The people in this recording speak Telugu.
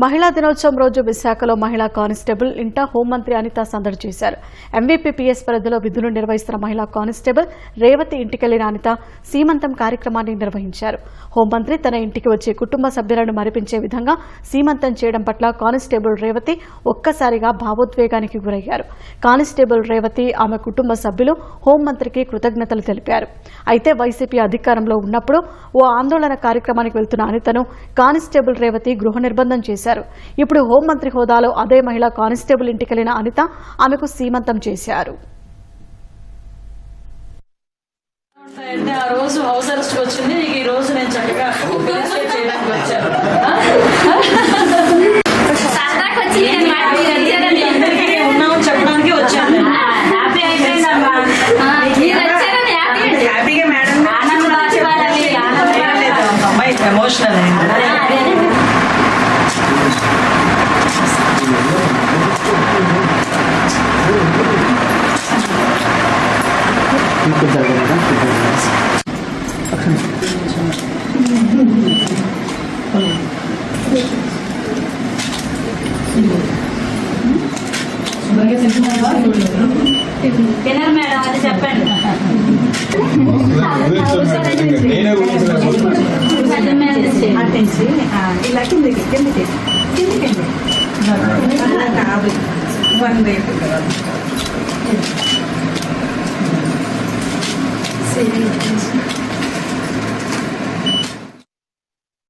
మహిళా దినోత్సవం రోజు విశాఖలో మహిళా కానిస్టేబుల్ ఇంట హోంమంత్రి అనిత సందడి చేశారు. ఎంవీపీపీఎస్ పరిధిలో విధులు నిర్వహిస్తున్న మహిళా కానిస్టేబుల్ రేవతి ఇంటికెళ్లిన అనిత సీమంతం కార్యక్రమాన్ని నిర్వహించారు. హోంమంత్రి తన ఇంటికి వచ్చే కుటుంబ సభ్యులను మరిపించే విధంగా సీమంతం చేయడం పట్ల కానిస్టేబుల్ రేవతి ఒక్కసారిగా భావోద్వేగానికి గురయ్యారు. కానిస్టేబుల్ రేవతి ఆమె కుటుంబ సభ్యులు హోంమంత్రికి కృతజ్ఞతలు తెలిపారు. అయితే వైసీపీ అధికారంలో ఉన్నప్పుడు ఓ ఆందోళన కార్యక్రమానికి వెళ్తున్న అనితను కానిస్టేబుల్ రేవతి గృహ నిర్బంధం చేశారు. ఇప్పుడు హోంమంత్రి హోదాలో అదే మహిళా కానిస్టేబుల్ ఇంటికెళ్లిన అనిత ఆమెకు సీమంతం చేశారు. ఆ రోజు హౌస్ అరెస్ట్ వచ్చింది. ఈ రోజు నేను చక్కగా చేయడానికి వచ్చాను. ఉన్నాము చెప్పడానికి వచ్చాను. హ్యాపీగా మేడం అమ్మాయి ఎమోషనల్ అయింది. తినరు మేడం, అది చెప్పండి. ఇలా కిందకి వన్ రేపు